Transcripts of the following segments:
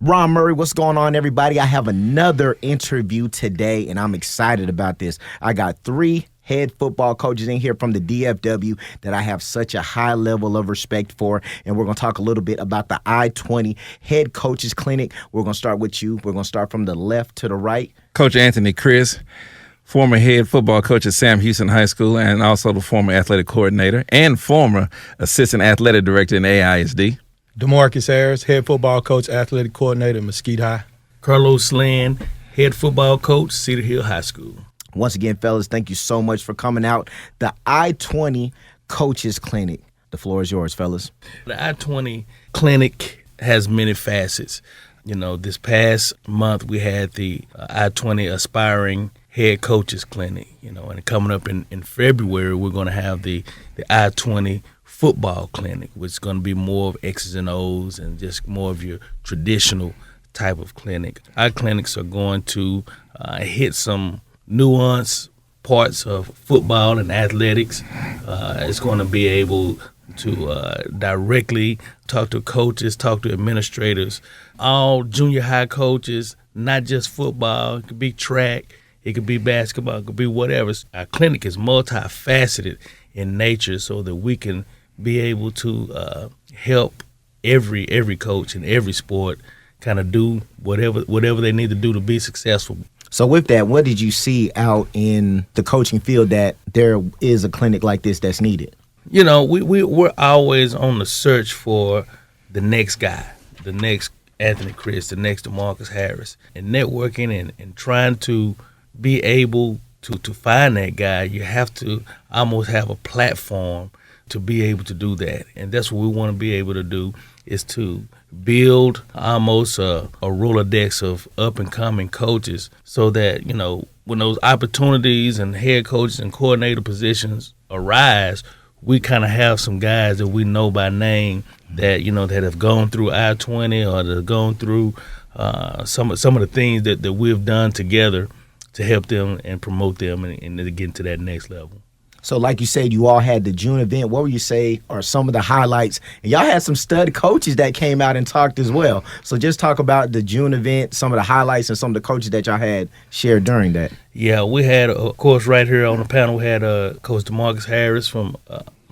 Ron Murray, what's going on, everybody? I have another interview today, and I'm excited about this. I got 3 head football coaches in here from the DFW that I have such a high level of respect for, and we're going to talk a little bit about the I20 Head Coaches Clinic. We're going to start with you. We're going to start from the left to the right. Coach Anthony Criss, former head football coach at Sam Houston High School and also the former athletic coordinator and former assistant athletic director in AISD. Demarcus Harris, head football coach, athletic coordinator, Mesquite High. Carlos Lynn, head football coach, Cedar Hill High School. Once again, fellas, thank you so much for coming out. The I20 Coaches Clinic. The floor is yours, fellas. The I20 Clinic has many facets. You know, this past month we had the I20 Aspiring Head Coaches Clinic, and coming up in February we're going to have the I20 Football Clinic, which is going to be more of X's and O's and just more of your traditional type of clinic. Our clinics are going to hit some nuanced parts of football and athletics. It's going to be able to directly talk to coaches, talk to administrators, all junior high coaches, not just football. It could be track, it could be basketball, it could be whatever. Our clinic is multifaceted in nature so that we can be able to help every coach in every sport kind of do whatever they need to do to be successful. So with that, what did you see out in the coaching field that there is a clinic like this that's needed? We're always on the search for the next guy, the next Anthony Criss, the next Demarcus Harris, and networking and trying to be able to find that guy. You have to almost have a platform to be able to do that, and that's what we want to be able to do, is to build almost a Rolodex of up-and-coming coaches so that, when those opportunities and head coaches and coordinator positions arise, we kind of have some guys that we know by name that, that have gone through I-20 or that have gone through some of the things that we've done together to help them and promote them and to get into that next level. So like you said, you all had the June event. What would you say are some of the highlights? And y'all had some stud coaches that came out and talked as well. So just talk about the June event, some of the highlights and some of the coaches that y'all had shared during that. Yeah, we had, of course, right here on the panel, we had Coach Demarcus Harris from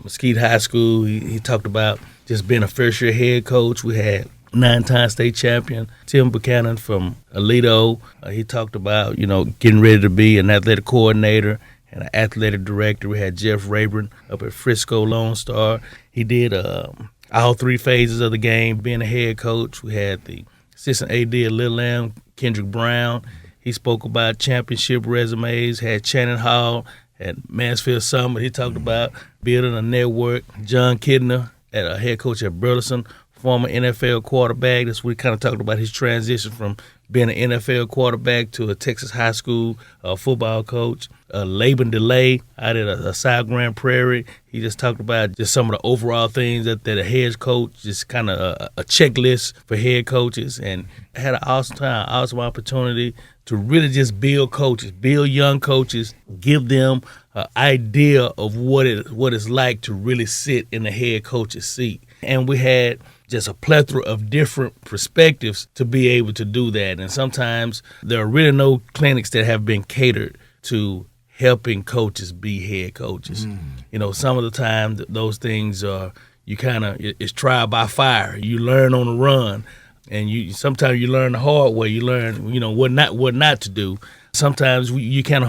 Mesquite High School. He talked about just being a first-year head coach. We had 9-time state champion Tim Buchanan from Alito. He talked about, getting ready to be an athletic coordinator and an athletic director. We had Jeff Rayburn up at Frisco Lone Star. He did all 3 phases of the game, being a head coach. We had the assistant AD at Little M, Kendrick Brown. He spoke about championship resumes. Had Channing Hall at Mansfield Summit. He talked about building a network. John Kidner, a head coach at Burleson, former NFL quarterback. That's what he kind of talked about, his transition from being an NFL quarterback to a Texas high school football coach. Laban DeLay out at South Grand Prairie. He just talked about just some of the overall things that a head coach, just kind of a checklist for head coaches. And I had an awesome time, awesome opportunity to really just build coaches, build young coaches, give them an idea of what it's like to really sit in the head coach's seat. And we had just a plethora of different perspectives to be able to do that. And sometimes there are really no clinics that have been catered to helping coaches be head coaches. Some of the time those things are, it's trial by fire. You learn on the run, and sometimes you learn the hard way. You learn, what not to do. Sometimes you can't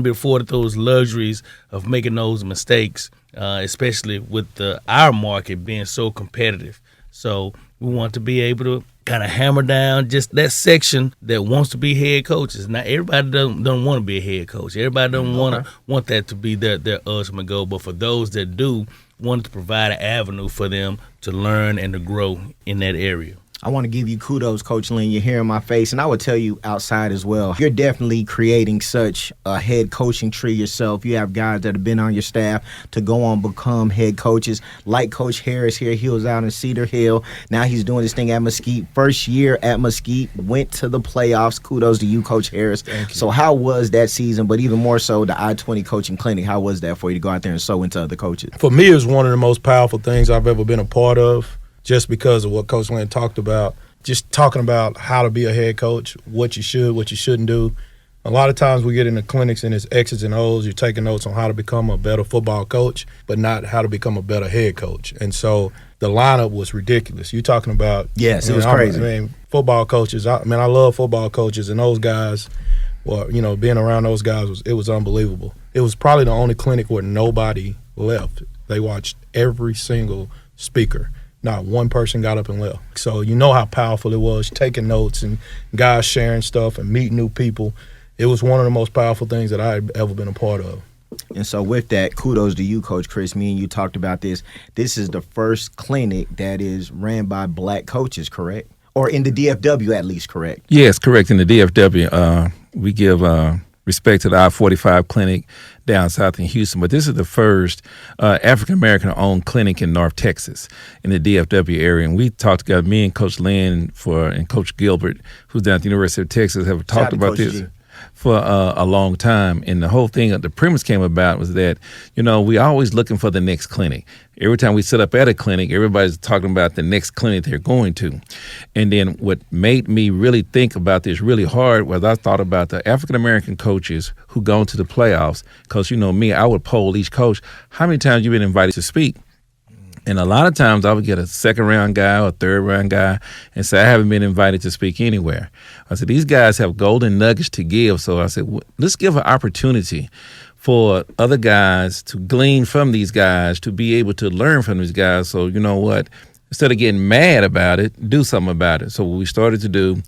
be afforded those luxuries of making those mistakes, especially with our market being so competitive. So we want to be able to kind of hammer down just that section that wants to be head coaches. Now, everybody don't want to be a head coach. Everybody don't want that to be their ultimate goal. But for those that do, want to provide an avenue for them to learn and to grow in that area. I want to give you kudos, Coach Lynn. You're here in my face, and I would tell you outside as well. You're definitely creating such a head coaching tree yourself. You have guys that have been on your staff to go on become head coaches, like Coach Harris here. He was out in Cedar Hill. Now he's doing this thing at Mesquite. First year at Mesquite, went to the playoffs. Kudos to you, Coach Harris. Thank you. So how was that season, but even more so the I-20 coaching clinic, how was that for you to go out there and sow into other coaches? For me, it was one of the most powerful things I've ever been a part of, just because of what Coach Lynn talked about. just talking about how to be a head coach, what you should, what you shouldn't do. A lot of times we get into clinics and it's X's and O's. You're taking notes on how to become a better football coach, but not how to become a better head coach. And so the lineup was ridiculous. You're talking about it was crazy. I mean, football coaches. I love football coaches, and those guys. Well, being around those guys was unbelievable. It was probably the only clinic where nobody left. They watched every single speaker. Not one person got up and left. So you know how powerful it was, taking notes and guys sharing stuff and meeting new people. It was one of the most powerful things that I've ever been a part of. And so with that, kudos to you, Coach Criss. Me and you talked about this. This is the first clinic that is ran by black coaches, correct? Or in the DFW at least, correct? Yes, correct. In the DFW, we give respect to the I-45 clinic down south in Houston, but this is the first African-American owned clinic in North Texas in the DFW area. And we talked together, me and Coach Lynn and Coach Gilbert, who's down at the University of Texas, have talked about this for a long time. And the whole thing, the premise came about was that, we always looking for the next clinic. Every time we set up at a clinic, everybody's talking about the next clinic they're going to. And then what made me really think about this really hard was I thought about the African-American coaches who go into the playoffs. Because, me, I would poll each coach, how many times you been invited to speak? And a lot of times I would get a second-round guy or a third-round guy and say, I haven't been invited to speak anywhere. I said, these guys have golden nuggets to give. So I said, let's give an opportunity for other guys to glean from these guys, to be able to learn from these guys. So you know what? Instead of getting mad about it, do something about it. So what we started to do,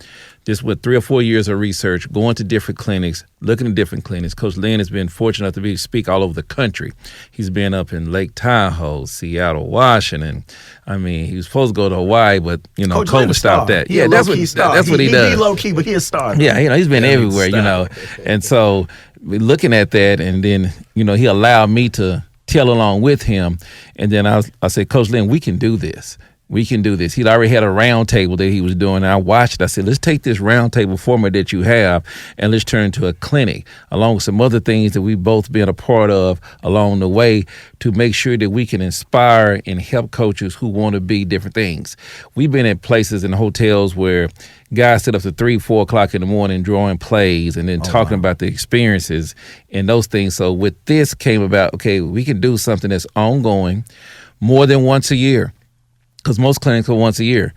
just with 3 or 4 years of research, going to different clinics, looking at different clinics. Coach Lynn has been fortunate enough to speak all over the country. He's been up in Lake Tahoe, Seattle, Washington. He was supposed to go to Hawaii, but COVID stopped that. Yeah, that's what he does. He low key, but he a star. Yeah, he's been everywhere. And so we're looking at that, and then he allowed me to tell along with him, and then I said, Coach Lynn, we can do this. We can do this. He'd already had a round table that he was doing, and I watched it. I said, let's take this round table format that you have and let's turn it into a clinic, along with some other things that we've both been a part of along the way, to make sure that we can inspire and help coaches who want to be different things. We've been at places in hotels where guys sit up to 3, 4 o'clock in the morning drawing plays and then talking about the experiences and those things. So with this came about, okay, we can do something that's ongoing more than once a year. Because most clinics are once a year.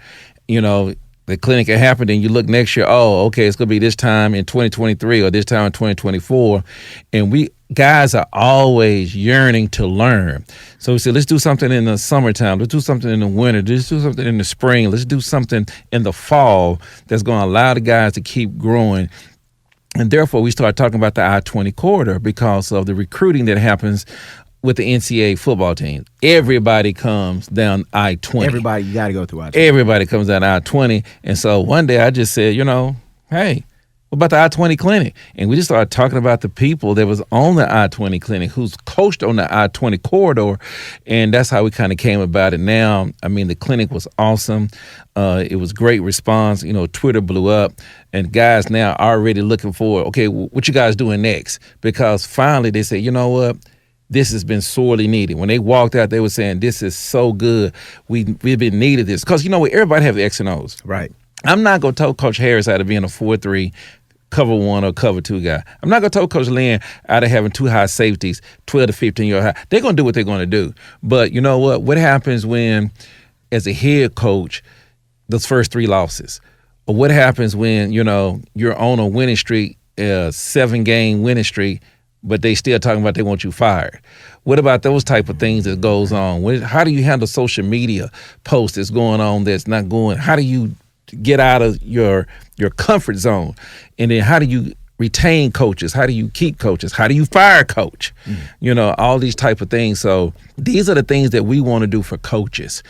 The clinic can happen, and you look next year, it's going to be this time in 2023 or this time in 2024. And we guys are always yearning to learn. So we said, let's do something in the summertime. Let's do something in the winter. Let's do something in the spring. Let's do something in the fall that's going to allow the guys to keep growing. And therefore, we started talking about the I-20 corridor because of the recruiting that happens with the NCAA football team. Everybody comes down I-20. Everybody, you got to go through I-20. Everybody comes down I-20. And so one day I just said, hey, what about the I-20 clinic? And we just started talking about the people that was on the I-20 clinic, who's coached on the I-20 corridor. And that's how we kind of came about it now. The clinic was awesome. It was great response. Twitter blew up. And guys now are already looking for, okay, what you guys doing next? Because finally they said, you know what? This has been sorely needed. When they walked out, they were saying, this is so good. We've been needed this. Because, everybody have the X and O's. Right. I'm not going to tell Coach Harris out of being a 4-3, cover 1 or cover 2 guy. I'm not going to tell Coach Lynn out of having 2 high safeties, 12 to 15-yard high. They're going to do what they're going to do. But you know what? What happens when, as a head coach, those first 3 losses? Or what happens when, you're on a winning streak, a 7-game winning streak, but they still talking about they want you fired? What about those type of things that goes on? How do you handle social media posts that's going on that's not going? How do you get out of your comfort zone? And then how do you retain coaches? How do you keep coaches? How do you fire a coach? All these type of things. So these are the things that we want to do for coaches.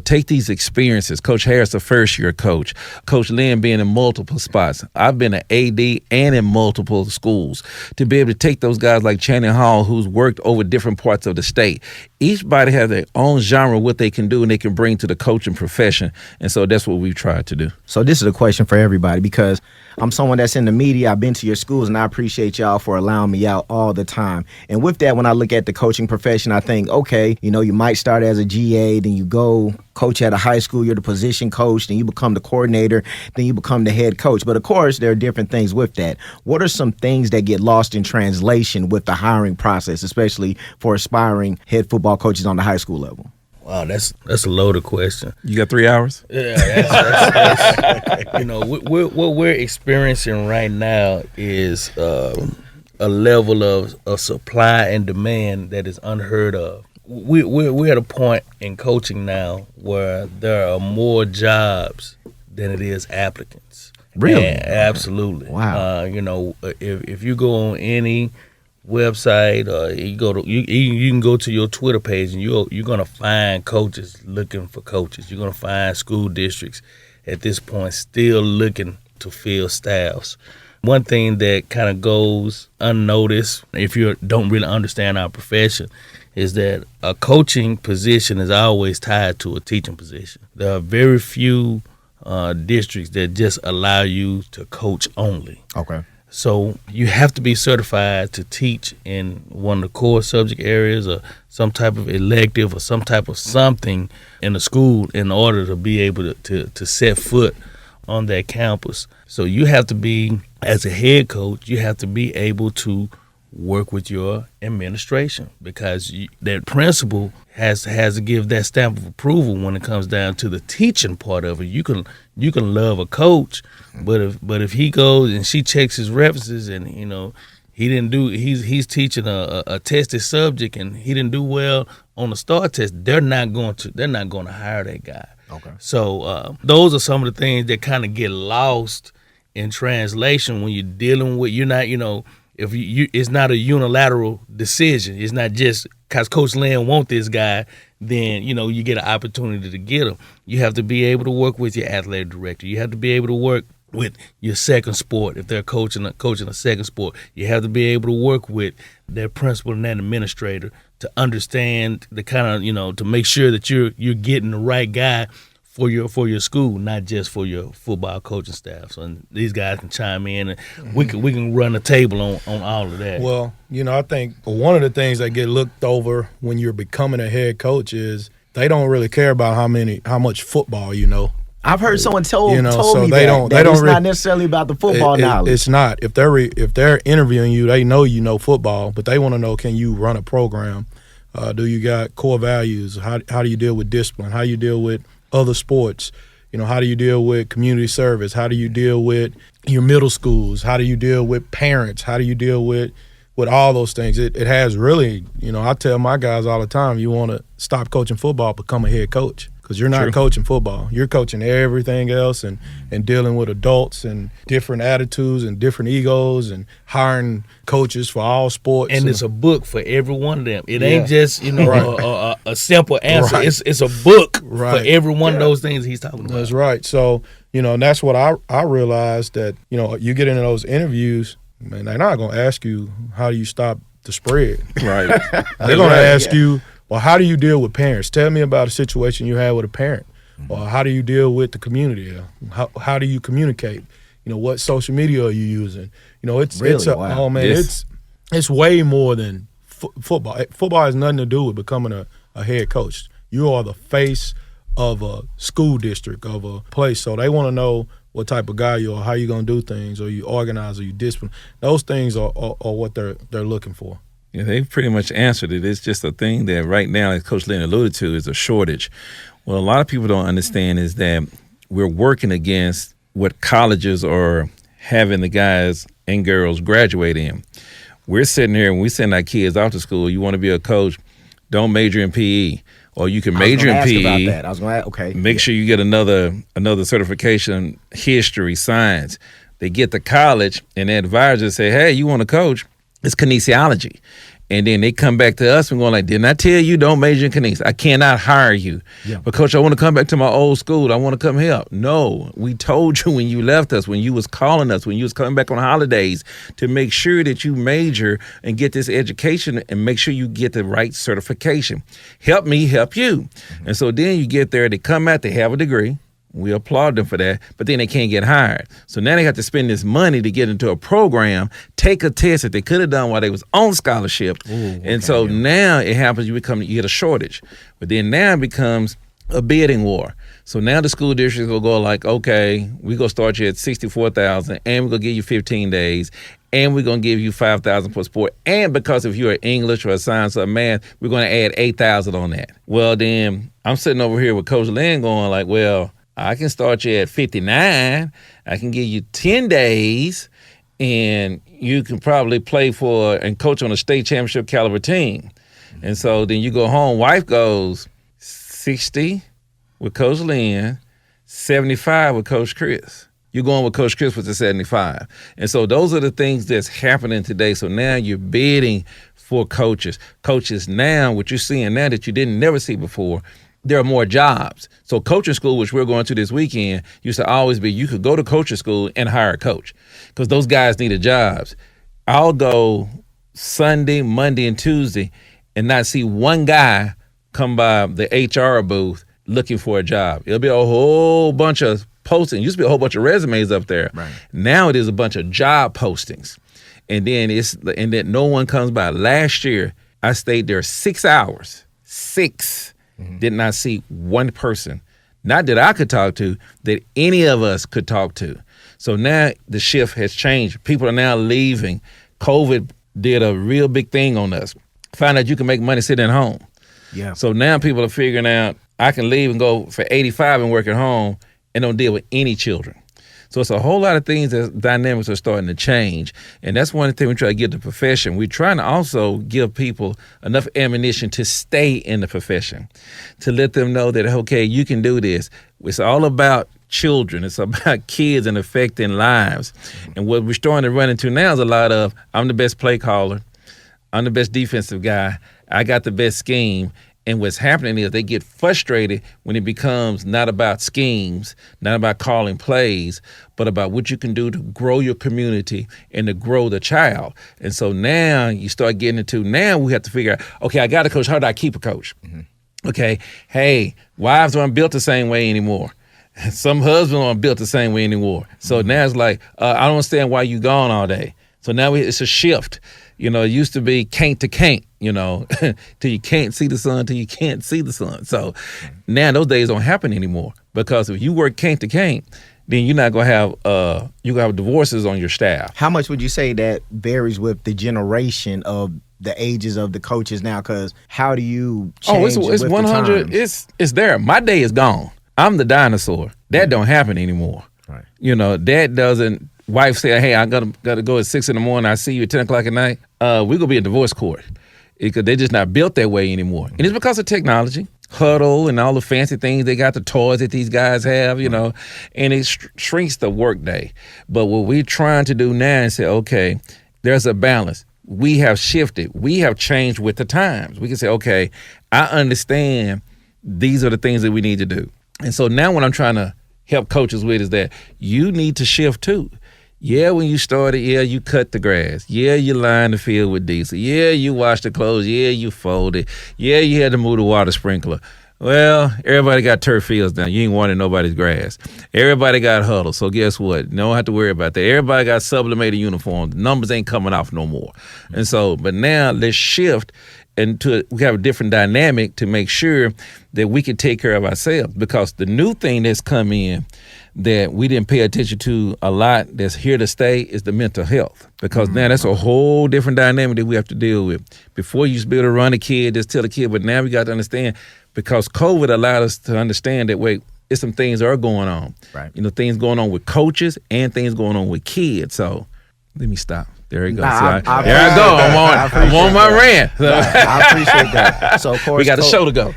Take these experiences. Coach Harris, a first-year coach. Coach Lynn being in multiple spots. I've been an AD and in multiple schools. To be able to take those guys like Channing Hall, who's worked over different parts of the state. Each body has their own genre, what they can do and they can bring to the coaching profession. And so that's what we've tried to do. So this is a question for everybody, because I'm someone that's in the media. I've been to your schools, and I appreciate y'all for allowing me out all the time. And with that, when I look at the coaching profession, I think, okay, you might start as a GA, then you go coach at a high school, you're the position coach, then you become the coordinator, then you become the head coach. But of course, there are different things with that. What are some things that get lost in translation with the hiring process, especially for aspiring head football coaches on the high school level? Wow, that's a loaded question. You got 3 hours? Yeah, that's what we're experiencing right now is a level of supply and demand that is unheard of. We're at a point in coaching now where there are more jobs than it is applicants. Really? And absolutely. Wow. If you go on any website, you can go to your Twitter page, and you're gonna find coaches looking for coaches. You're gonna find school districts at this point still looking to fill staffs. One thing that kind of goes unnoticed if you don't really understand our profession is that a coaching position is always tied to a teaching position. There are very few districts that just allow you to coach only. Okay. So you have to be certified to teach in one of the core subject areas or some type of elective or some type of something in the school in order to be able to set foot on that campus. So you have to be, as a head coach, you have to be able to work with your administration because that principal has to give that stamp of approval when it comes down to the teaching part of it. You can love a coach, but if he goes and she checks his references and he didn't do he's teaching a tested subject and he didn't do well on the STAR test, they're not going to hire that guy. Okay. So those are some of the things that kind of get lost in translation when you're dealing with if it's not a unilateral decision. It's not just because Coach Lynn want this guy, then you get an opportunity to get him. You have to be able to work with your athletic director. You have to be able to work with your second sport if they're coaching a second sport. You have to be able to work with their principal and that administrator to understand the kind of to make sure that you're getting the right guy for your school, not just for your football coaching staff. So these guys can chime in, and we can run a table on all of that. Well, I think one of the things that get looked over when you're becoming a head coach is they don't really care about how much football you know. I've heard someone told me so that it's not necessarily about the football knowledge. It's not. If they're interviewing you, they know you know football, but they want to know, can you run a program? Do you got core values? How do you deal with discipline? How do you deal with other sports? How do you deal with community service? How do you deal with your middle schools? How do you deal with parents? How do you deal with all those things? It has really, I tell my guys all the time, you want to stop coaching football, become a head coach. Because you're not coaching football. You're coaching everything else and dealing with adults and different attitudes and different egos and hiring coaches for all sports. And it's a book for every one of them. It ain't just, a simple answer. Right. It's a book for every one of those things he's talking about. That's right. So, and that's what I realized that, you get into those interviews, man, they're not going to ask you, how do you stop the spread? Right. They're going to ask you, well, how do you deal with parents? Tell me about a situation you had with a parent. Or how do you deal with the community? How do you communicate? What social media are you using? It's way more than football. Football has nothing to do with becoming a head coach. You are the face of a school district, of a place. So they want to know what type of guy you are, how you going to do things, or you organize, or you discipline. Those things are what they're looking for. Yeah, they pretty much answered it. It's just a thing that right now, as Coach Lynn alluded to, is a shortage. What a lot of people don't understand is that we're working against what colleges are having the guys and girls graduate in. We're sitting here and we send our kids out to school. You want to be a coach, don't major in PE. Or you can major in PE. About that. I was going to ask, okay. Make sure you get another certification, history, science. They get to college and the advisors say, hey, you want to coach? It's kinesiology. And then they come back to us and going like, didn't I tell you don't major in kinesiology? I cannot hire you. Yeah. But coach, I want to come back to my old school. I want to come help. No, we told you when you left us, when you was calling us, when you was coming back on holidays to make sure that you major and get this education and make sure you get the right certification. Help me help you. Mm-hmm. And so then you get there, they come out, they have a degree. We applaud them for that, but then they can't get hired. So now they have to spend this money to get into a program, take a test that they could have done while they was on scholarship. Ooh, and so now it happens, you get a shortage. But then now it becomes, a bidding war. So now the school districts will go like, okay, we're going to start you at $64,000 and we're going to give you 15 days and we're going to give you $5,000 for sport. And because if you're English or science or math, we're going to add $8,000 on that. Well, then I'm sitting over here with Coach Lynn going like, well, I can start you at 59. I can give you 10 days and you can probably play for and coach on a state championship caliber team. And so then you go home, wife goes 60 with Coach Lynn, 75 with Coach Criss. You're going with Coach Criss with the 75. And so those are the things that's happening today. So now you're bidding for coaches. Coaches now, what you're seeing now that you didn't never see before, there are more jobs. So coaching school, which we're going to this weekend, used to always be you could go to coaching school and hire a coach because those guys needed jobs. I'll go Sunday, Monday, and Tuesday and not see one guy come by the HR booth looking for a job. It'll be a whole bunch of postings. It used to be a whole bunch of resumes up there. Right. Now it is a bunch of job postings. And then no one comes by. Last year, I stayed there 6 hours. 6. Did not see one person. Not that I could talk to, that any of us could talk to. So now the shift has changed. People are now leaving. COVID did a real big thing on us. Found out you can make money sitting at home. Yeah. So now people are figuring out I can leave and go for 85 and work at home and don't deal with any children. So it's a whole lot of things that dynamics are starting to change. And that's one thing we try to give the profession. We're trying to also give people enough ammunition to stay in the profession, to let them know that, okay, you can do this. It's all about children. It's about kids and affecting lives. And what we're starting to run into now is a lot of, I'm the best play caller. I'm the best defensive guy. I got the best scheme. And what's happening is they get frustrated when it becomes not about schemes, not about calling plays, but about what you can do to grow your community and to grow the child. And so now you start getting into, now we have to figure out, okay, I got a coach. How do I keep a coach? Okay, hey, wives aren't built the same way anymore. Some husbands aren't built the same way anymore. So now it's like, I don't understand why you gone all day. So now it's a shift. You know, it used to be can't to can't, you know, till you can't see the sun, till you can't see the sun. So now those days don't happen anymore because if you work can't to can't, then you're not going to have divorces on your staff. How much would you say that varies with the generation of the ages of the coaches now? Because how do you change it's with 100. the times? It's there. My day is gone. I'm the dinosaur. That don't happen anymore. Right. You know, that doesn't. Wife said, hey, I gotta go at 6 a.m. I see you at 10 o'clock at night. We're going to be in divorce court because they're just not built that way anymore. And it's because of technology, Huddle and all the fancy things. They got the toys that these guys have, you know, and it shrinks the work day. But what we're trying to do now is say, okay, there's a balance. We have shifted. We have changed with the times. We can say, okay, I understand these are the things that we need to do. And so now what I'm trying to help coaches with is that you need to shift too. Yeah, when you started, yeah, you cut the grass. Yeah, you lined the field with diesel. Yeah, you washed the clothes. Yeah, you folded. Yeah, you had to move the water sprinkler. Well, everybody got turf fields now. You ain't wanting nobody's grass. Everybody got Huddle, so guess what? Don't have to worry about that. Everybody got sublimated uniforms. The numbers ain't coming off no more. And so, but now let's shift into we have a different dynamic to make sure that we can take care of ourselves, because the new thing that's come in that we didn't pay attention to a lot that's here to stay is the mental health, because now that's a whole different dynamic that we have to deal with. Before you used to be able to run a kid, just tell a kid, but now we got to understand, because COVID allowed us to understand that, wait, there's some things that are going on. Right. You know, things going on with coaches and things going on with kids. So let me stop. There you go. Nah, there I go. I'm on my rant. I appreciate that. So, of course, we got a show to go.